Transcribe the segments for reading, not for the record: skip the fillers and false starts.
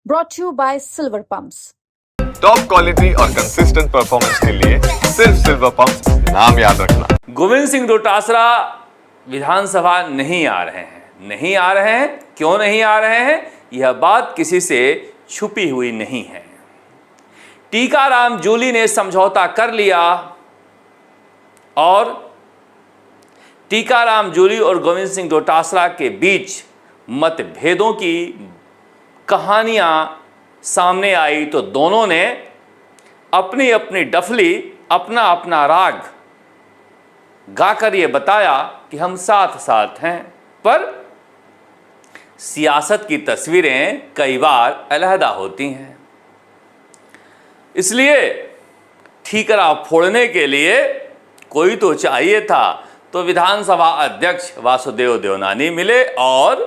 brought to you by Silver Pumps. Top quality और consistent performance के लिए सिर्फ सिल्वर पंप्स नाम याद रखना। गोविंद सिंह डोटासरा विधानसभा नहीं आ रहे हैं। क्यों नहीं आ रहे हैं? यह बात किसी से छुपी हुई नहीं है। टीकाराम जूली ने समझौता कर लिया और टीकाराम जूली और गोविंद सिंह डोटासरा के बीच मतभेदों की कहानियां सामने आई तो दोनों ने अपनी अपनी डफली, अपना अपना राग गाकर ये बताया कि हम साथ साथ हैं। पर सियासत की तस्वीरें कई बार अलहदा होती हैं, इसलिए ठीकरा फोड़ने के लिए कोई तो चाहिए था। तो विधानसभा अध्यक्ष वासुदेव देवनानी मिले और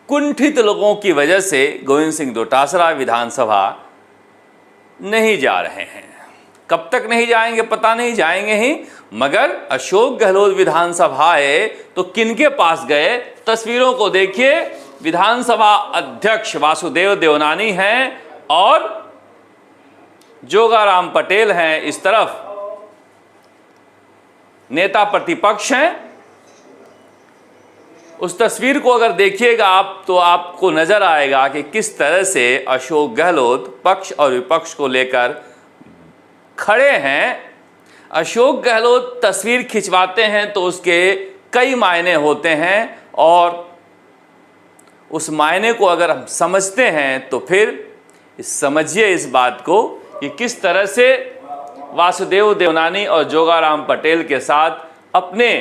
कुंठित लोगों की वजह से गोविंद सिंह डोटासरा विधानसभा नहीं जा रहे हैं। कब तक नहीं जाएंगे पता नहीं, जाएंगे ही। मगर अशोक गहलोत विधानसभा आए तो किनके पास गए? तस्वीरों को देखिए। विधानसभा अध्यक्ष वासुदेव देवनानी हैं और जोगाराम पटेल हैं इस तरफ, नेता प्रतिपक्ष हैं। उस तस्वीर को अगर देखिएगा आप तो आपको नजर आएगा कि किस तरह से अशोक गहलोत पक्ष और विपक्ष को लेकर खड़े हैं। अशोक गहलोत तस्वीर खिंचवाते हैं तो उसके कई मायने होते हैं और उस मायने को अगर हम समझते हैं तो फिर समझिए इस बात को कि किस तरह से वासुदेव देवनानी और जोगाराम पटेल के साथ अपने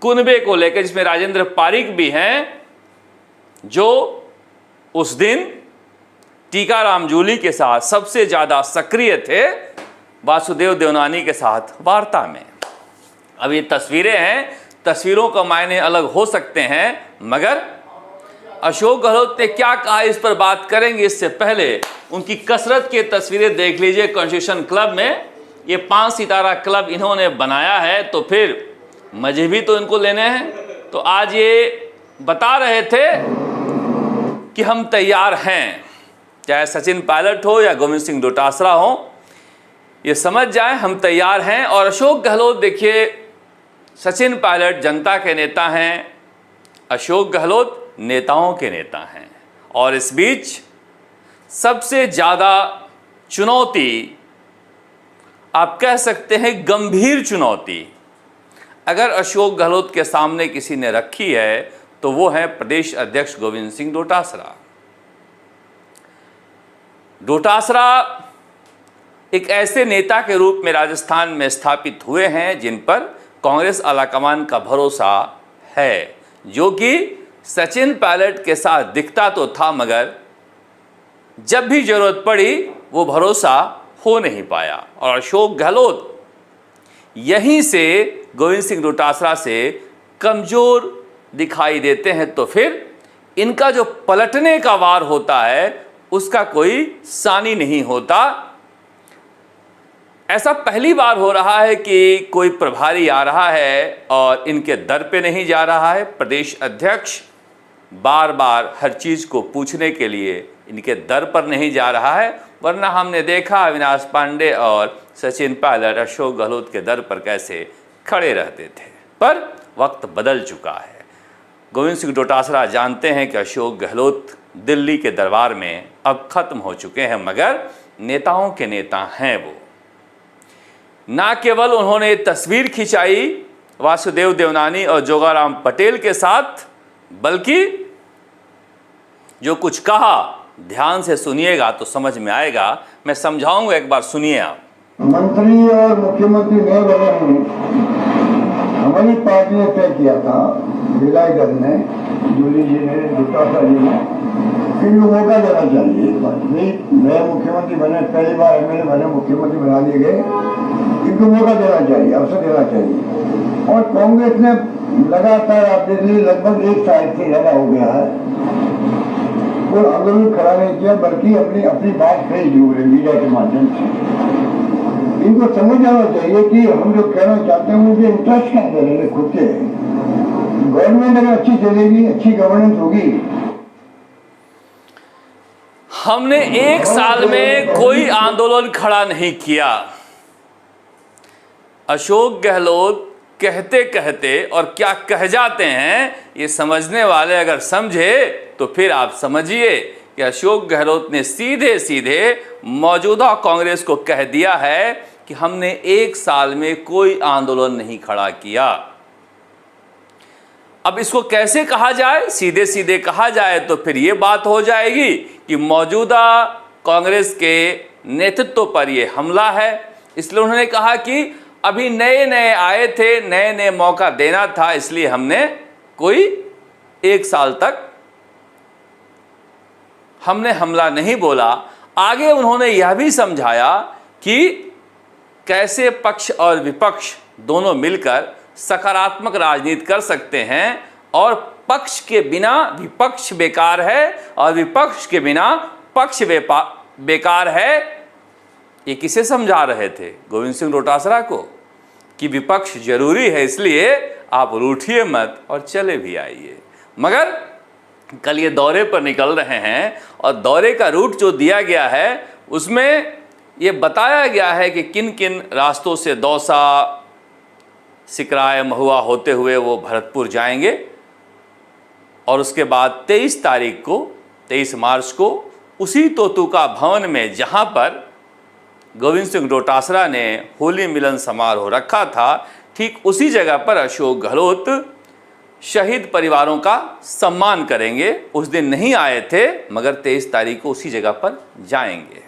कुनबे को लेकर, जिसमें राजेंद्र पारीक भी हैं जो उस दिन टीकाराम जूली के साथ सबसे ज़्यादा सक्रिय थे वासुदेव देवनानी के साथ वार्ता में। अब ये तस्वीरें हैं, तस्वीरों का मायने अलग हो सकते हैं, मगर अशोक गहलोत ने क्या कहा इस पर बात करेंगे। इससे पहले उनकी कसरत की तस्वीरें देख लीजिए। कॉन्स्टिट्यूशन क्लब में ये 5 सितारा क्लब इन्होंने बनाया है, तो फिर मजे भी तो इनको लेने हैं। तो आज ये बता रहे थे कि हम तैयार हैं, चाहे सचिन पायलट हो या गोविंद सिंह डोटासरा हो, ये समझ जाए हम तैयार हैं। और अशोक गहलोत देखिए, सचिन पायलट जनता के नेता हैं, अशोक गहलोत नेताओं के नेता हैं। और इस बीच सबसे ज़्यादा चुनौती, आप कह सकते हैं गंभीर चुनौती, अगर अशोक गहलोत के सामने किसी ने रखी है तो वो है प्रदेश अध्यक्ष गोविंद सिंह डोटासरा। डोटासरा एक ऐसे नेता के रूप में राजस्थान में स्थापित हुए हैं जिन पर कांग्रेस आलाकमान का भरोसा है, जो कि सचिन पायलट के साथ दिखता तो था मगर जब भी जरूरत पड़ी वो भरोसा हो नहीं पाया। और अशोक गहलोत यहीं से गोविंद सिंह डोटासरा से कमज़ोर दिखाई देते हैं, तो फिर इनका जो पलटने का वार होता है उसका कोई सानी नहीं होता। ऐसा पहली बार हो रहा है कि कोई प्रभारी आ रहा है और इनके दर पे नहीं जा रहा है। प्रदेश अध्यक्ष बार बार हर चीज़ को पूछने के लिए इनके दर पर नहीं जा रहा है, वरना हमने देखा अविनाश पांडे और सचिन पायलट अशोक गहलोत के दर पर कैसे खड़े रहते थे। पर वक्त बदल चुका है। गोविंद सिंह डोटासरा जानते हैं कि अशोक गहलोत दिल्ली के दरबार में अब खत्म हो चुके हैं, मगर नेताओं के नेता हैं वो। ना केवल उन्होंने तस्वीर खिंचाई वासुदेव देवनानी और जोगाराम पटेल के साथ, बल्कि जो कुछ कहा ध्यान से सुनिएगा तो समझ में आएगा। मैं समझाऊंगा, एक बार सुनिए आप। मंत्री और मुख्यमंत्री नए बने हैं, हमारी पार्टी ने तय किया था, विधायक दल ने, जूली जी ने, डोटासरा जी ने, इनको मौका देना चाहिए। नए मुख्यमंत्री बने, पहली बार एमएलए बने, मुख्यमंत्री बना दिए गए, इनको मौका देना चाहिए, अवसर देना चाहिए। और कांग्रेस ने लगातार आप देख लीजिए लगभग 1 साल से ज्यादा हो गया है, वो आंदोलन खड़ा नहीं किया, बल्कि अपनी बात कही मीडिया के माध्यम से। इनको समझ आना चाहिए कि हम जो कहना चाहते हैं मुझे इंटरेस्ट के अंदर है, खुद के। गवर्नमेंट अगर अच्छी चलेगी, अच्छी गवर्नेंस होगी, हमने एक साल में कोई आंदोलन खड़ा नहीं किया। अशोक गहलोत कहते कहते और क्या कह जाते हैं, ये समझने वाले अगर समझे तो फिर आप समझिए कि अशोक गहलोत ने सीधे सीधे मौजूदा कांग्रेस को कह दिया है कि हमने एक साल में कोई आंदोलन नहीं खड़ा किया। अब इसको कैसे कहा जाए? सीधे सीधे कहा जाए तो फिर ये बात हो जाएगी कि मौजूदा कांग्रेस के नेतृत्व पर ये हमला है। इसलिए उन्होंने कहा कि अभी नए नए आए थे, नए नए मौका देना था, इसलिए हमने कोई एक साल तक हमने हमला नहीं बोला। आगे उन्होंने यह भी समझाया कि कैसे पक्ष और विपक्ष दोनों मिलकर सकारात्मक राजनीति कर सकते हैं और पक्ष के बिना विपक्ष बेकार है और विपक्ष के बिना पक्ष बेकार है। ये किसे समझा रहे थे? गोविंद सिंह डोटासरा को, कि विपक्ष जरूरी है, इसलिए आप रूठिए मत और चले भी आइए। मगर कल ये दौरे पर निकल रहे हैं और दौरे का रूट जो दिया गया है उसमें ये बताया गया है कि किन किन रास्तों से दौसा, सिकराय, महुआ होते हुए वो भरतपुर जाएंगे और उसके बाद 23 मार्च को उसी तोतुका भवन में जहां पर गोविंद सिंह डोटासरा ने होली मिलन समारोह रखा था, ठीक उसी जगह पर अशोक गहलोत शहीद परिवारों का सम्मान करेंगे। उस दिन नहीं आए थे मगर 23 तारीख को उसी जगह पर जाएंगे।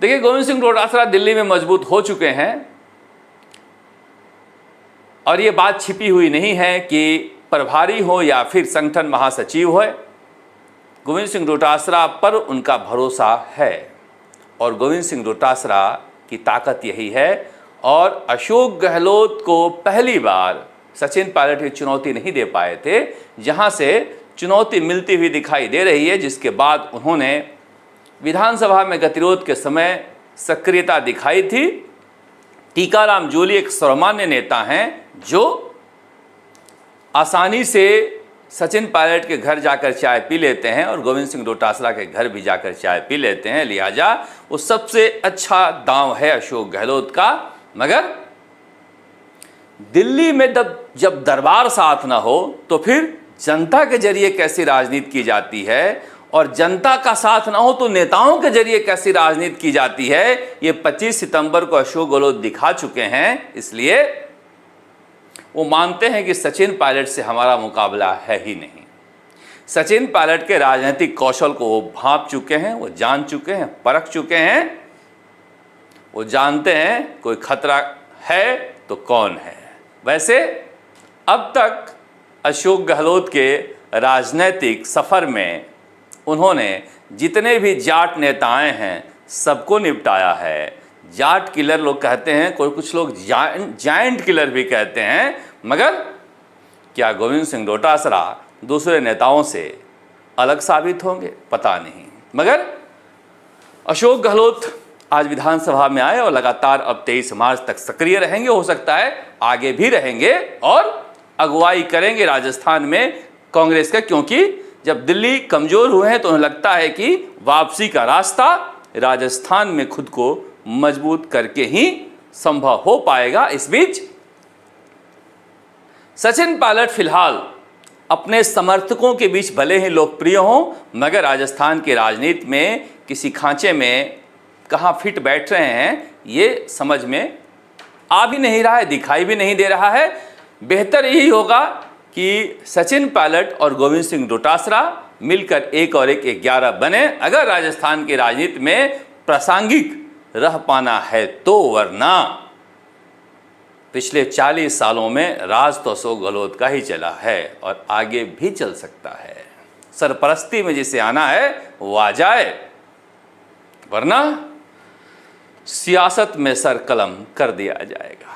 देखिए, गोविंद सिंह डोटासरा दिल्ली में मजबूत हो चुके हैं और ये बात छिपी हुई नहीं है कि प्रभारी हो या फिर संगठन महासचिव हो, गोविंद सिंह डोटासरा पर उनका भरोसा है और गोविंद सिंह डोटासरा की ताकत यही है। और अशोक गहलोत को पहली बार सचिन पायलट की चुनौती नहीं दे पाए थे, जहां से चुनौती मिलती हुई दिखाई दे रही है, जिसके बाद उन्होंने विधानसभा में गतिरोध के समय सक्रियता दिखाई थी। टीकाराम जूली एक सर्वमान्य नेता हैं जो आसानी से सचिन पायलट के घर जाकर चाय पी लेते हैं और गोविंद सिंह डोटासरा के घर भी जाकर चाय पी लेते हैं, लिहाजा वो सबसे अच्छा दांव है अशोक गहलोत का। मगर दिल्ली में जब दरबार साथ ना हो तो फिर जनता के जरिए कैसी राजनीति की जाती है और जनता का साथ ना हो तो नेताओं के जरिए कैसी राजनीति की जाती है, ये 25 सितंबर को अशोक गहलोत दिखा चुके हैं। इसलिए वो मानते हैं कि सचिन पायलट से हमारा मुकाबला है ही नहीं। सचिन पायलट के राजनीतिक कौशल को वो भांप चुके हैं, वो जान चुके हैं, परख चुके हैं। वो जानते हैं कोई खतरा है तो कौन है। वैसे अब तक अशोक गहलोत के राजनीतिक सफर में उन्होंने जितने भी जाट नेता आए हैं सबको निपटाया है। जाट किलर लोग कहते हैं, कुछ लोग जायंट किलर भी कहते हैं, मगर क्या गोविंद सिंह डोटासरा दूसरे नेताओं से अलग साबित होंगे? पता नहीं। मगर अशोक गहलोत आज विधानसभा में आए और लगातार अब 23 मार्च तक सक्रिय रहेंगे, हो सकता है आगे भी रहेंगे और अगुवाई करेंगे राजस्थान में कांग्रेस का, क्योंकि जब दिल्ली कमजोर हुए हैं तो उन्हें लगता है कि वापसी का रास्ता राजस्थान में खुद को मजबूत करके ही संभव हो पाएगा। इस बीच सचिन पायलट फिलहाल अपने समर्थकों के बीच भले ही लोकप्रिय हों, मगर राजस्थान की राजनीति में किसी खांचे में कहाँ फिट बैठ रहे हैं ये समझ में आ भी नहीं रहा है, दिखाई भी नहीं दे रहा है। बेहतर यही होगा कि सचिन पायलट और गोविंद सिंह डोटासरा मिलकर 1 और 1 11 बने, अगर राजस्थान की राजनीति में प्रासंगिक रह पाना है तो, वरना पिछले 40 सालों में राज तो अशोक गहलोत का ही चला है और आगे भी चल सकता है। सरपरस्ती में जिसे आना है वो आ जाए, वरना सियासत में सर कलम कर दिया जाएगा।